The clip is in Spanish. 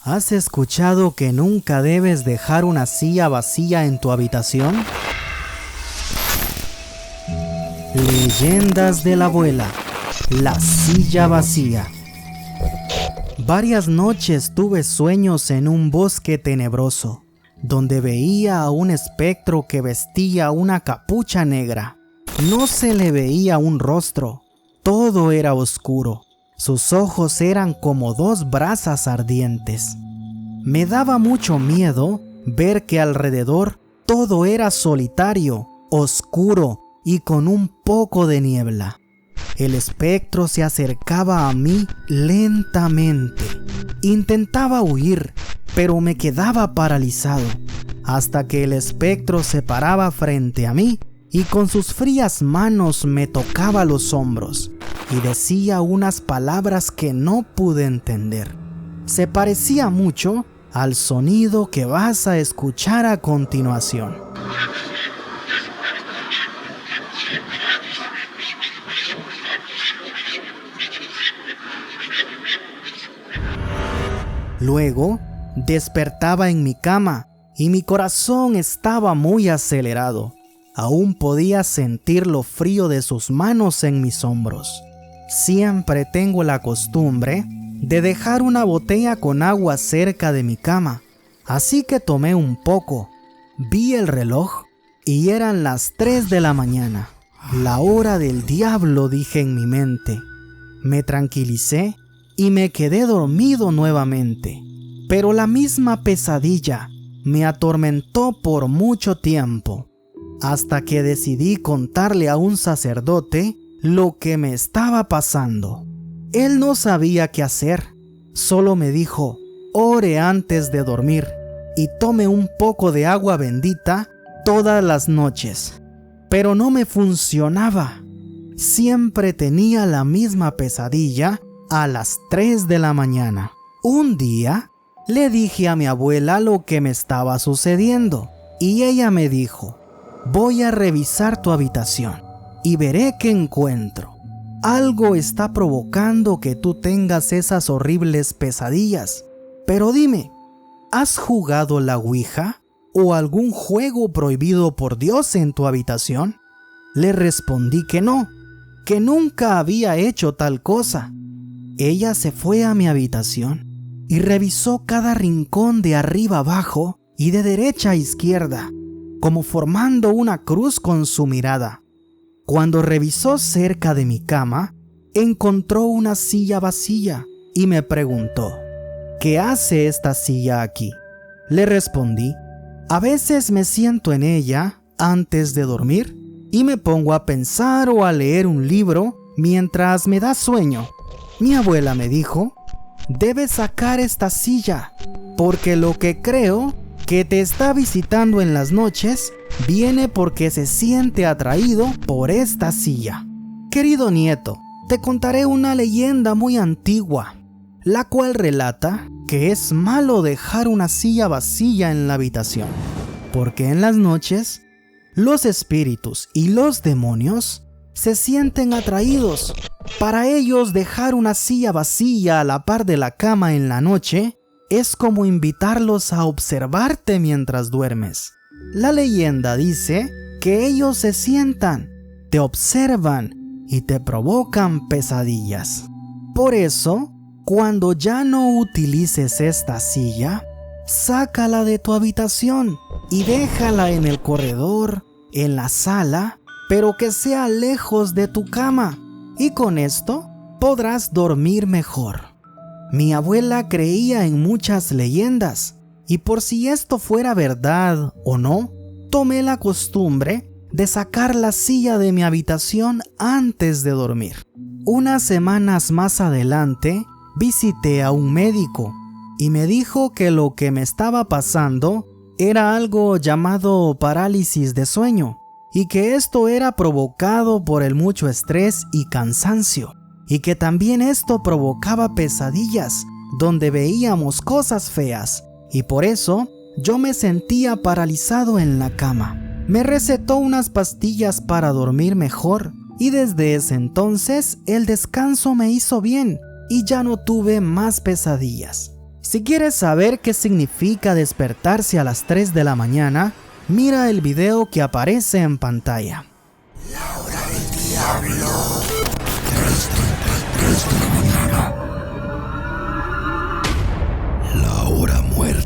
¿Has escuchado que nunca debes dejar una silla vacía en tu habitación? Leyendas de la abuela, la silla vacía. Varias noches tuve sueños en un bosque tenebroso, donde veía a un espectro que vestía una capucha negra. No se le veía un rostro, todo era oscuro. Sus ojos eran como dos brasas ardientes. Me daba mucho miedo ver que alrededor todo era solitario, oscuro y con un poco de niebla. El espectro se acercaba a mí lentamente. Intentaba huir, pero me quedaba paralizado, hasta que el espectro se paraba frente a mí y con sus frías manos me tocaba los hombros y decía unas palabras que no pude entender. Se parecía mucho al sonido que vas a escuchar a continuación. Luego, despertaba en mi cama y mi corazón estaba muy acelerado. Aún podía sentir lo frío de sus manos en mis hombros. Siempre tengo la costumbre de dejar una botella con agua cerca de mi cama, así que tomé un poco. Vi el reloj y eran las 3 de la mañana. La hora del diablo, dije en mi mente. Me tranquilicé y me quedé dormido nuevamente. Pero la misma pesadilla me atormentó por mucho tiempo, hasta que decidí contarle a un sacerdote lo que me estaba pasando. Él no sabía qué hacer, solo me dijo: ore antes de dormir y tome un poco de agua bendita todas las noches. Pero no me funcionaba. Siempre tenía la misma pesadilla a las 3 de la mañana. Un día le dije a mi abuela lo que me estaba sucediendo y ella me dijo: voy a revisar tu habitación y veré qué encuentro. Algo está provocando que tú tengas esas horribles pesadillas. Pero dime, ¿has jugado la Ouija o algún juego prohibido por Dios en tu habitación? Le respondí que no, que nunca había hecho tal cosa. Ella se fue a mi habitación y revisó cada rincón de arriba abajo y de derecha a izquierda, como formando una cruz con su mirada. Cuando revisó cerca de mi cama, encontró una silla vacía y me preguntó: ¿qué hace esta silla aquí? Le respondí: a veces me siento en ella antes de dormir y me pongo a pensar o a leer un libro mientras me da sueño. Mi abuela me dijo: debes sacar esta silla, porque lo que creo que te está visitando en las noches viene porque se siente atraído por esta silla. Querido nieto, te contaré una leyenda muy antigua, la cual relata que es malo dejar una silla vacía en la habitación, porque en las noches los espíritus y los demonios se sienten atraídos. Para ellos, dejar una silla vacía a la par de la cama en la noche es como invitarlos a observarte mientras duermes. La leyenda dice que ellos se sientan, te observan y te provocan pesadillas. Por eso, cuando ya no utilices esta silla, sácala de tu habitación y déjala en el corredor, en la sala, pero que sea lejos de tu cama, y con esto podrás dormir mejor. Mi abuela creía en muchas leyendas, y por si esto fuera verdad o no, tomé la costumbre de sacar la silla de mi habitación antes de dormir. Unas semanas más adelante, visité a un médico y me dijo que lo que me estaba pasando era algo llamado parálisis de sueño, y que esto era provocado por el mucho estrés y cansancio, y que también esto provocaba pesadillas donde veíamos cosas feas, y por eso yo me sentía paralizado en la cama. Me recetó unas pastillas para dormir mejor, y desde ese entonces el descanso me hizo bien y ya no tuve más pesadillas. Si quieres saber qué significa despertarse a las 3 de la mañana, mira el video que aparece en pantalla. La hora del diablo. 3 de la mañana. La hora muerta.